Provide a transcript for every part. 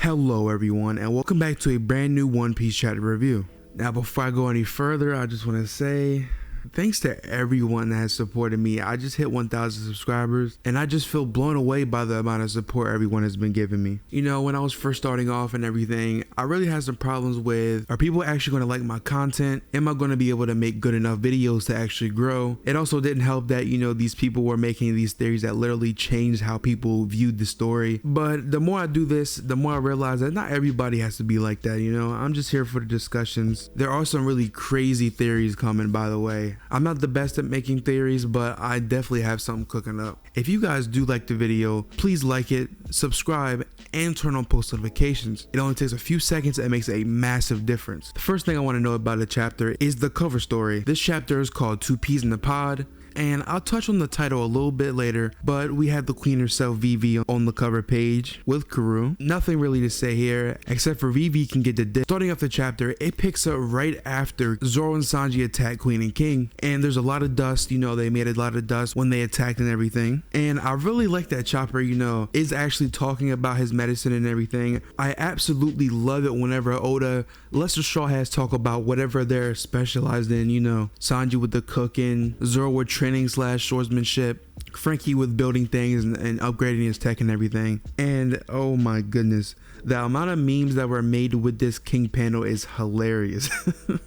Hello everyone, and welcome back to a brand new One Piece chapter review. Now before I go any further, I just want to say thanks to everyone that has supported me. I just hit 1,000 subscribers and I just feel blown away by the amount of support everyone has been giving me. You know, when I was first starting off and everything, I really had some problems with, are people actually going to like my content? Am I going to be able to make good enough videos to actually grow? It also didn't help that, you know, these people were making these theories that literally changed how people viewed the story. But the more I do this, the more I realize that not everybody has to be like that, you know? I'm just here for the discussions. There are some really crazy theories coming, by the way. I'm not the best at making theories, but I definitely have something cooking up. If you guys do like the video, please like it, subscribe, and turn on post notifications. It only takes a few seconds and it makes a massive difference. The first thing I want to know about the chapter is the cover story. This chapter is called Two Peas in the Pod, and I'll touch on the title a little bit later, but we have the queen herself, Vivi, on the cover page with Karoo. Nothing really to say here, except for Vivi can get the dick. Starting off the chapter, it picks up right after Zoro and Sanji attack Queen and King, and there's a lot of dust. You know, they made a lot of dust when they attacked and everything, and I really like that Chopper, you know, is actually talking about his medicine and everything. I absolutely love it whenever Oda lets the Straw Hats talk about whatever they're specialized in, you know, Sanji with the cooking, Zoro with training / swordsmanship, Frankie with building things and upgrading his tech and everything. And oh my goodness, the amount of memes that were made with this King panel is hilarious.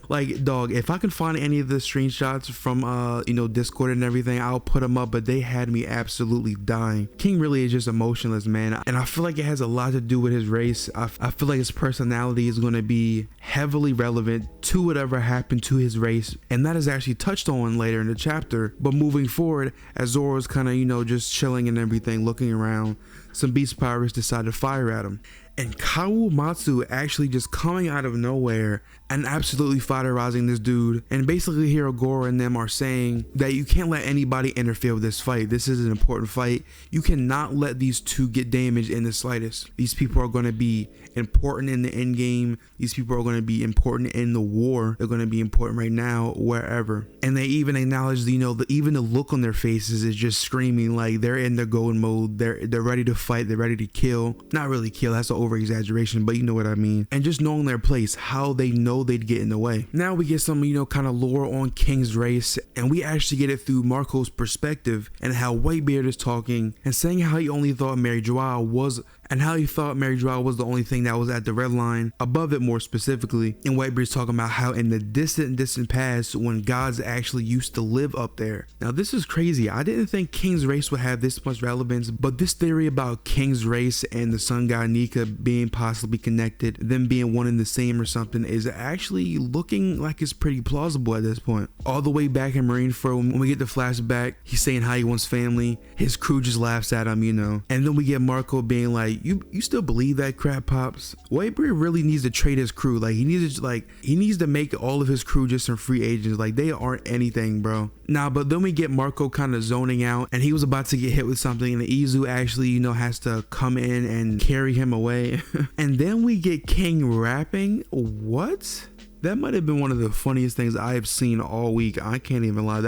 Like, dog, if I can find any of the screenshots from you know, Discord and everything, I'll put them up, but they had me absolutely dying. King really is just emotionless, man, and I feel like it has a lot to do with his race. I feel like his personality is going to be heavily relevant to whatever happened to his race, and that is actually touched on later in the chapter. But moving forward, as Zoro's kind of, you know, just chilling and everything, looking around, some beast pirates decide to fire at him, and Kawamatsu actually just coming out of nowhere and absolutely fighterizing this dude. And basically Hirogoro and them are saying that you can't let anybody interfere with this fight. This is an important fight. You cannot let these two get damaged in the slightest. These people are going to be important in the end game. These people are going to be important in the war. They're going to be important right now, wherever. And they even acknowledge, you know, even the look on their faces is just screaming like they're in their going mode. They're ready to fight. They're ready to kill. Not really kill, that's an over exaggeration, but you know what I mean. And just knowing their place, how they know they'd get in the way. Now we get some, you know, kind of lore on King's race, and we actually get it through Marco's perspective and how Whitebeard is talking and saying how he only thought Mary Joao was, and how he thought Mary Joao was the only thing that was at the red line, above it more specifically. And Whitebeard's talking about how in the distant past, when gods actually used to live up there. Now this is crazy. I didn't think King's race would have this much relevance, but this theory about King's race and the sun god Nika being possibly connected, them being one and the same or something, is actually looking like it's pretty plausible at this point. All the way back in Marineford, when we get the flashback, he's saying how he wants family. His crew just laughs at him, you know. And then we get Marco being like, you still believe that crap, Pops? Whitebeard really needs to trade his crew. Like, he needs to make all of his crew just some free agents. Like, they aren't anything, bro. Nah, but then we get Marco kind of zoning out, and he was about to get hit with something, and Izu actually, you know, has to come in and carry him away. And then we get King rapping. What? That might have been one of the funniest things I have seen all week. I can't even lie.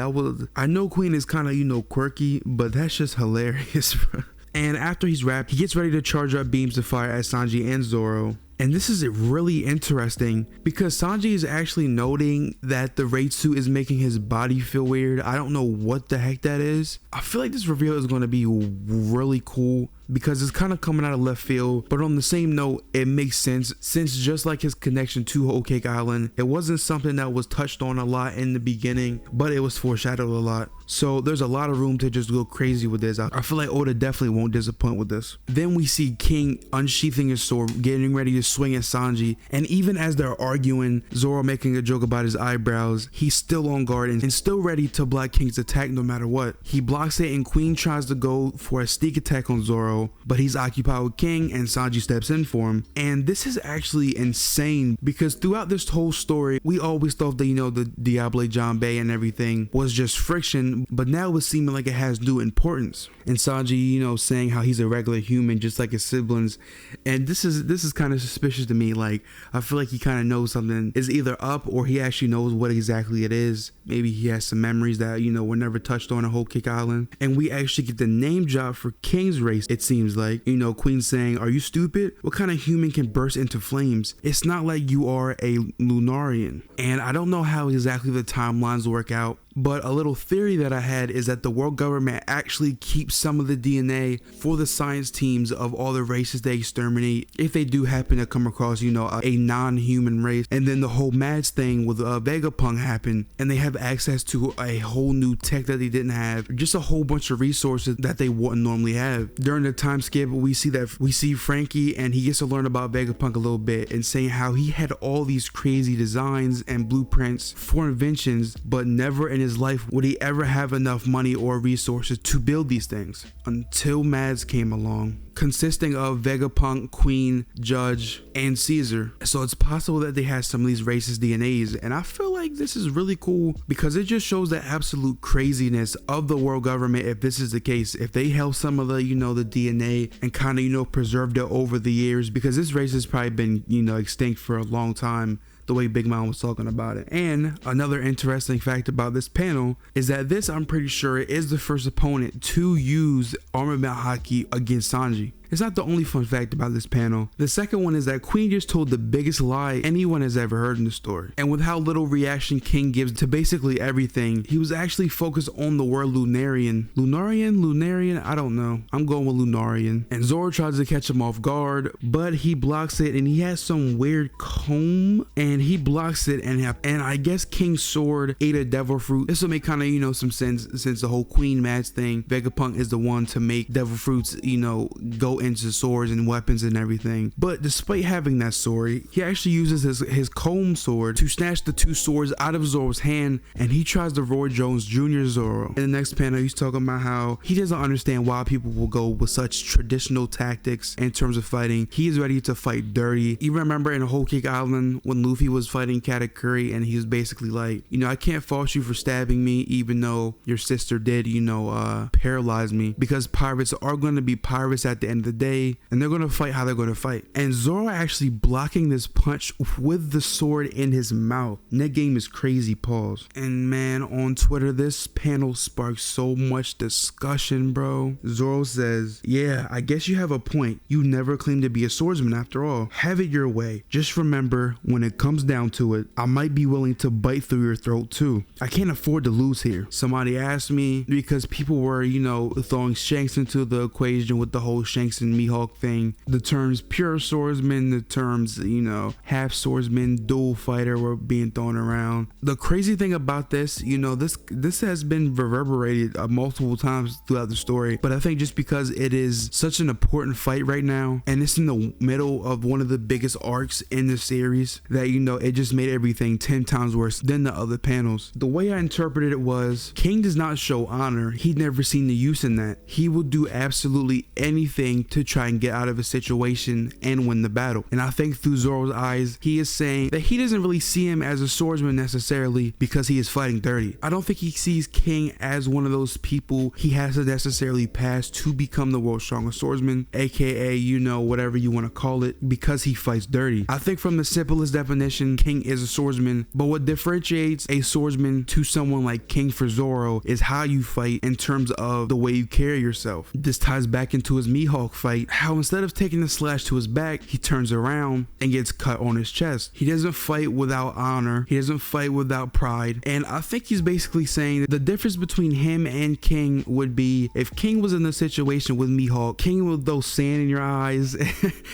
I know Queen is kind of, you know, quirky, but that's just hilarious, bro. And after he's rapped, he gets ready to charge up beams of fire at Sanji and Zoro. And this is really interesting because Sanji is actually noting that the raid suit is making his body feel weird. I don't know what the heck that is. I feel like this reveal is going to be really cool because it's kind of coming out of left field, but on the same note, it makes sense since just like his connection to Whole Cake Island, it wasn't something that was touched on a lot in the beginning, but it was foreshadowed a lot. So there's a lot of room to just go crazy with this. I feel like Oda definitely won't disappoint with this. Then we see King unsheathing his sword, getting ready to swing at Sanji, and even as they're arguing, Zoro making a joke about his eyebrows, he's still on guard and still ready to block King's attack no matter what. He blocks it and Queen tries to go for a sneak attack on Zoro, but he's occupied with King and Sanji steps in for him. And this is actually insane because throughout this whole story, we always thought that, you know, the Diable Jambe and everything was just friction, but now it's seeming like it has new importance. And Sanji, you know, saying how he's a regular human just like his siblings, and this is kind of suspicious to me. Like, I feel like he kind of knows something is either up or he actually knows what exactly it is. Maybe he has some memories that, you know, were never touched on a Whole Cake Island. And we actually get the name drop for King's race. It's seems like. You know, Queen saying, "Are you stupid? What kind of human can burst into flames? It's not like you are a Lunarian." And I don't know how exactly the timelines work out, but a little theory that I had is that the world government actually keeps some of the DNA for the science teams of all the races they exterminate if they do happen to come across, you know, a non-human race. And then the whole Mads thing with Vegapunk happened, and they have access to a whole new tech that they didn't have, just a whole bunch of resources that they wouldn't normally have. During the time skip, we see Frankie, and he gets to learn about Vegapunk a little bit, and saying how he had all these crazy designs and blueprints for inventions, but never in his life would he ever have enough money or resources to build these things until Mads came along, consisting of Vegapunk, Queen, Judge, and Caesar. So it's possible that they have some of these races' DNAs, and I feel like this is really cool because it just shows the absolute craziness of the world government. If this is the case, if they held some of the, you know, the DNA and kind of, you know, preserved it over the years, because this race has probably been, you know, extinct for a long time, the way Big Mom was talking about it. And another interesting fact about this panel is that this, I'm pretty sure, is the first opponent to use armament haki against Sanji. It's not the only fun fact about this panel. The second one is that Queen just told the biggest lie anyone has ever heard in the story. And with how little reaction King gives to basically everything, he was actually focused on the word Lunarian. Lunarian? I don't know. I'm going with Lunarian. And Zoro tries to catch him off guard, but he blocks it, and he has some weird comb, and he blocks it, and I guess King's sword ate a devil fruit. This will make kind of, you know, some sense since the whole Queen Mads thing. Vegapunk is the one to make devil fruits, you know, go into swords and weapons and everything. But despite having that sword, he actually uses his comb sword to snatch the two swords out of Zoro's hand, and he tries to Roy Jones Jr. Zoro. In the next panel, he's talking about how he doesn't understand why people will go with such traditional tactics in terms of fighting. He is ready to fight dirty. You remember in Whole Cake Island when Luffy was fighting Katakuri, and he was basically like, you know, I can't fault you for stabbing me even though your sister did, you know, paralyze me, because pirates are going to be pirates at the end of the day, and they're going to fight how they're going to fight. And Zoro actually blocking this punch with the sword in his mouth. Net game is crazy, pause. And man, on Twitter, this panel sparks so much discussion, bro. Zoro says, "Yeah, I guess you have a point. You never claimed to be a swordsman after all. Have it your way. Just remember, when it comes down to it, I might be willing to bite through your throat too. I can't afford to lose here." Somebody asked me, because people were, you know, throwing Shanks into the equation with the whole Shanks and Mihawk thing. The terms pure swordsman, the terms, you know, half swordsman, dual fighter were being thrown around. The crazy thing about this, you know, this has been reverberated multiple times throughout the story, but I think just because it is such an important fight right now, and it's in the middle of one of the biggest arcs in the series, that, you know, it just made everything 10 times worse than the other panels. The way I interpreted it was, King does not show honor. He'd never seen the use in that. He will do absolutely anything to try and get out of a situation and win the battle. And I think through Zoro's eyes, he is saying that he doesn't really see him as a swordsman necessarily because he is fighting dirty. I don't think he sees King as one of those people he has to necessarily pass to become the world's strongest swordsman, aka, you know, whatever you want to call it, because he fights dirty. I think from the simplest definition, King is a swordsman, but what differentiates a swordsman to someone like King for Zoro is how you fight in terms of the way you carry yourself. This ties back into his Mihawk fight, how instead of taking the slash to his back, he turns around and gets cut on his chest. He doesn't fight without honor. He doesn't fight without pride. And I think he's basically saying that the difference between him and King would be, if King was in the situation with Mihawk, King would throw sand in your eyes.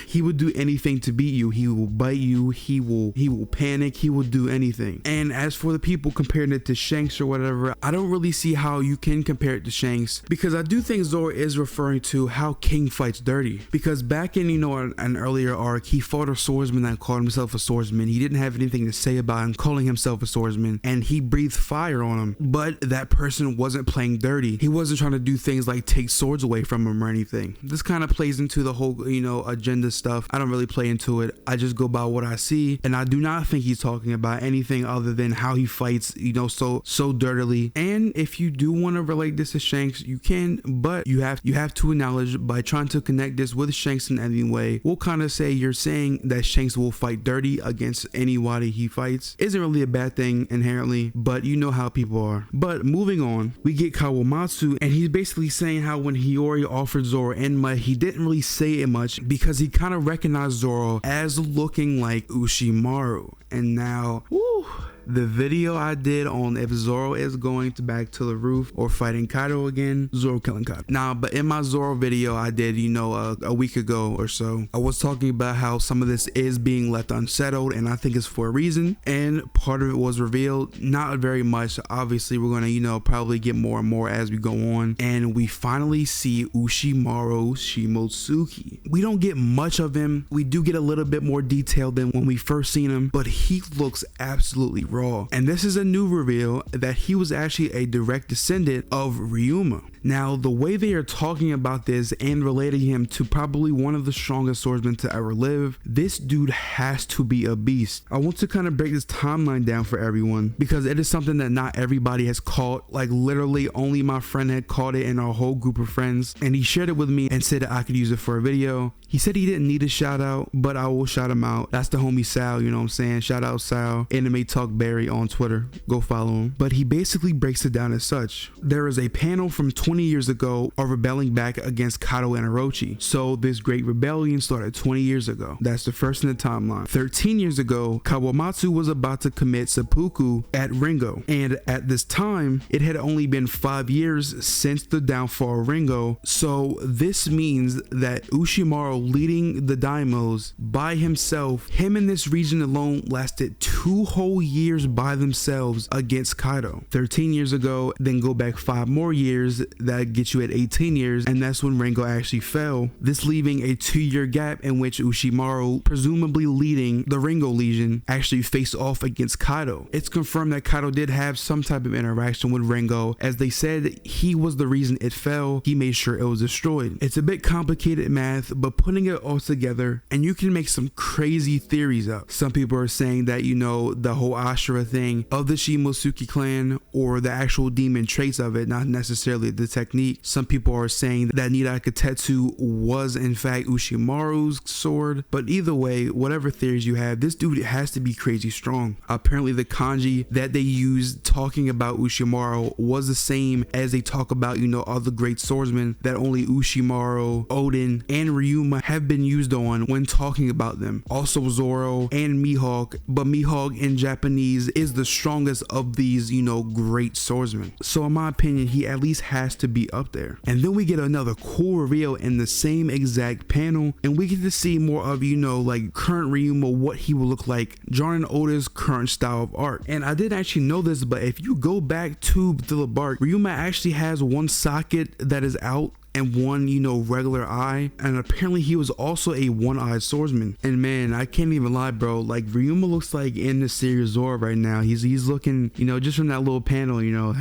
He would do anything to beat you. He will bite you. He will panic. He will do anything. And as for the people comparing it to Shanks or whatever, I don't really see how you can compare it to Shanks, because I do think Zoro is referring to how King fights dirty. Because back in, you know, an earlier arc, he fought a swordsman that called himself a swordsman. He didn't have anything to say about him calling himself a swordsman, and he breathed fire on him. But that person wasn't playing dirty. He wasn't trying to do things like take swords away from him or anything. This kind of plays into the whole, you know, agenda stuff. I don't really play into it. I just go by what I see, and I do not think he's talking about anything other than how he fights, you know, so dirtily. And if you do want to relate this to Shanks, you can, but you have to acknowledge, by trying to to connect this with Shanks in any way, we'll kind of say you're saying that Shanks will fight dirty against anybody he fights. Isn't really a bad thing inherently, but you know how people are. But moving on, we get Kawamatsu, and he's basically saying how when Hiyori offered Zoro Enma, he didn't really say it much because he kind of recognized Zoro as looking like Ushimaru. And now, woo, the video I did on if Zoro is going to back to the roof or fighting Kaido again, Zoro killing Kaido. Nah, but in my Zoro video I did, you know, a week ago or so, I was talking about how some of this is being left unsettled, and I think it's for a reason. And part of it was revealed, not very much. Obviously, we're gonna, you know, probably get more and more as we go on. And we finally see Ushimaru Shimotsuki. We don't get much of him. We do get a little bit more detail than when we first seen him, but he looks absolutely raw. And this is a new reveal that he was actually a direct descendant of RYUMA. Now, the way they are talking about this and relating him to probably one of the strongest swordsmen to ever live, this dude has to be a beast. I want to kind of break this timeline down for everyone because it is something that not everybody has caught. Like literally only my friend had caught it in our whole group of friends, and he shared it with me and said that I could use it for a video. He said he didn't need a shout out, but I will shout him out. That's the homie Sal, you know what I'm saying? Shout out Sal, Anime Talk Barry on Twitter. Go follow him. But he basically breaks it down as such. There is a panel from 20 years ago of rebelling back against Kaido and Orochi. So this great rebellion started 20 years ago. That's the first in the timeline. 13 years ago, Kawamatsu was about to commit seppuku at Ringo. And at this time, it had only been 5 years since the downfall of Ringo. So this means that Ushimaru leading the Daimos by himself, him in this region alone lasted 2 whole years by themselves against Kaido. 13 years ago, then go back 5 more years, that gets you at 18 years, and that's when Ringo actually fell. This leaving a 2-year gap in which Ushimaru, presumably leading the Ringo Legion, actually faced off against Kaido. It's confirmed that Kaido did have some type of interaction with Ringo, as they said he was the reason it fell. He made sure it was destroyed. It's a bit complicated math, but putting it all together, and you can make some crazy theories up. Some people are saying that, you know, the whole Ashura thing of the Shimotsuki clan, or the actual demon traits of it, not necessarily the technique. Some people are saying that Nidakatetsu was in fact Ushimaru's sword, but either way, whatever theories you have, this dude has to be crazy strong. Apparently the kanji that they used talking about Ushimaru was the same as they talk about, you know, other great swordsmen that only Ushimaru, Oden, and Ryuma have been used on when talking about them. Also Zoro and Mihawk, but Mihawk in Japanese is the strongest of these, you know, great swordsmen. So in my opinion, he at least has to be up there. And then we get another cool reveal in the same exact panel, and we get to see more of, you know, like current Ryuma, what he will look like, drawn in Oda's current style of art. And I didn't actually know this, but if you go back to the Bark, Ryuma actually has one socket that is out and one, you know, regular eye, and apparently he was also a one-eyed swordsman. And man, I can't even lie, bro, like Ryuma looks like in the series Zoro right now. He's looking, you know, just from that little panel, you know,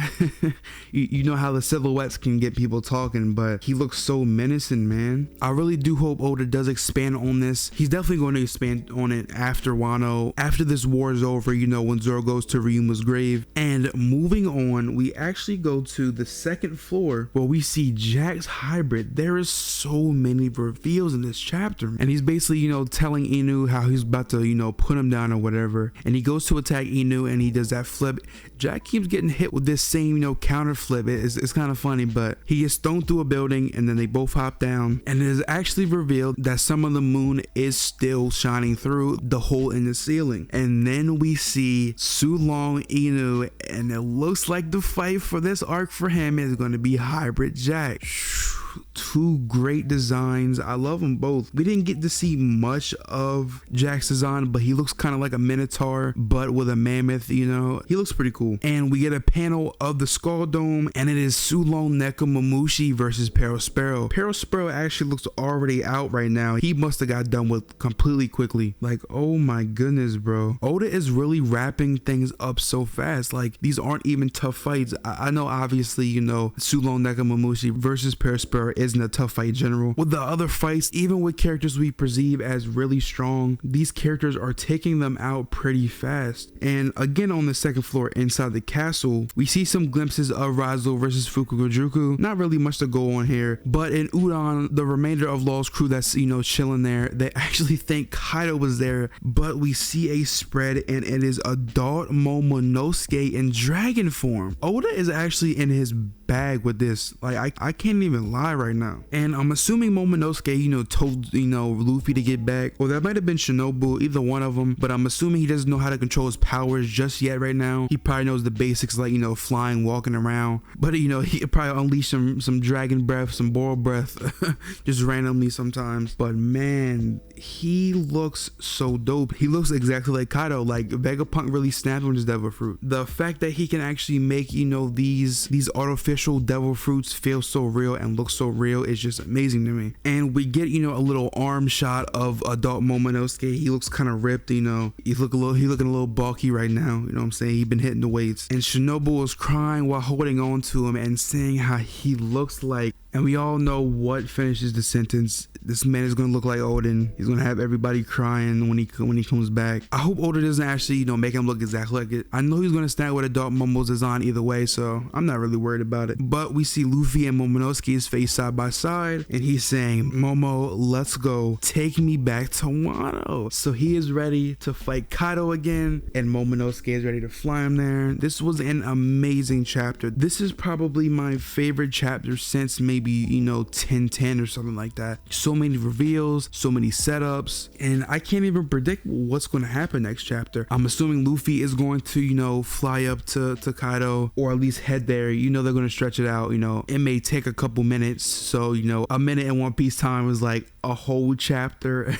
you know how the silhouettes can get people talking, but he looks so menacing, man. I really do hope Oda does expand on this. He's definitely going to expand on it after Wano, after this war is over, you know, when Zoro goes to Ryuma's grave. And moving on, we actually go to the second floor where we see Jack's hybrid. There is so many reveals in this chapter, and he's basically, you know, telling Inu how he's about to, you know, put him down or whatever, and he goes to attack Inu and he does that flip. Jack keeps getting hit with this same, you know, counter flip. It's kind of funny, but he gets thrown through a building and then they both hop down, and it is actually revealed that some of the moon is still shining through the hole in the ceiling. And then we see Sulong Inu, and it looks like the fight for this arc for him is going to be Hybrid Jack. Two great designs. I love them both. We didn't get to see much of Jack's design, but he looks kind of like a minotaur but with a mammoth, you know. He looks pretty cool. And we get a panel of the Skull Dome, and it is Sulong Nekomamushi versus Perospero. Perospero actually looks already out right now. He must have got done with completely quickly. Like, oh my goodness, bro. Oda is really wrapping things up so fast. Like, these aren't even tough fights. I know obviously, you know, Sulong Nekomamushi versus Perospero isn't a tough fight in general. With the other fights, even with characters we perceive as really strong, these characters are taking them out pretty fast. And again, on the second floor inside the castle, we see some glimpses of Razo versus Fukugojuku. Not really much to go on here, but in Udon, the remainder of Law's crew that's, you know, chilling there, they actually think Kaido was there, but we see a spread and it is adult Momonosuke in dragon form. Oda is actually in his bag with this. Like, I can't even lie right now. And I'm assuming Momonosuke, you know, told, you know, Luffy to get back, or that might have been Shinobu, either one of them, but I'm assuming he doesn't know how to control his powers just yet right now. He probably knows the basics, like, you know, flying, walking around, but you know, he could probably unleash some dragon breath, some boar breath just randomly sometimes. But man, he looks so dope. He looks exactly like Kaido. Like, Vegapunk really snapped on his devil fruit. The fact that he can actually make, you know, these artificial devil fruits feel so real and look so real is just amazing to me. And we get, you know, a little arm shot of adult Momonosuke. He looks kind of ripped, you know. He looking a little bulky right now, you know what I'm saying? He's been hitting the weights. And Shinobu was crying while holding on to him and saying how he looks like, and we all know what finishes the sentence. This man is gonna look like Odin. He's gonna have everybody crying when he comes back. I hope Oda doesn't actually, you know, make him look exactly like it. I know he's gonna stand with adult Momo's design either way, so I'm not really worried about it. But we see Luffy and Momonosuke's face side by side, and he's saying, "Momo, let's go. Take me back to Wano." So he is ready to fight Kaido again, and Momonosuke is ready to fly him there. This was an amazing chapter. This is probably my favorite chapter since maybe, you know, 1010 or something like that. So many reveals, so many setups, and I can't even predict what's going to happen next chapter. I'm assuming Luffy is going to, you know, fly up to Kaido, or at least head there. You know, they're going to stretch it out. You know, it may take a couple minutes, so, you know, a minute in One Piece time is like a whole chapter.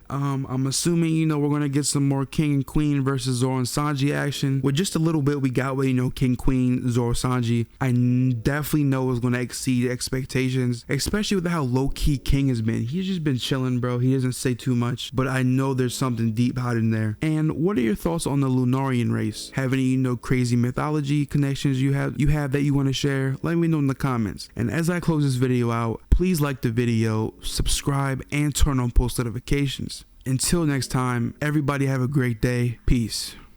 I'm assuming, you know, we're gonna get some more King and Queen versus Zoro and Sanji action. With just a little bit we got with, you know, King, Queen, Zoro, Sanji, I definitely know it's gonna exceed expectations, especially with how low-key King has been. He's just been chilling, bro. He doesn't say too much, but I know there's something deep hiding there. And what are your thoughts on the Lunarian race? Have any, you know, crazy mythology connections you have that you want to share? Let me know in the comments. And as I close this video out, please like the video, subscribe, and turn on post notifications. Until next time, everybody have a great day. Peace.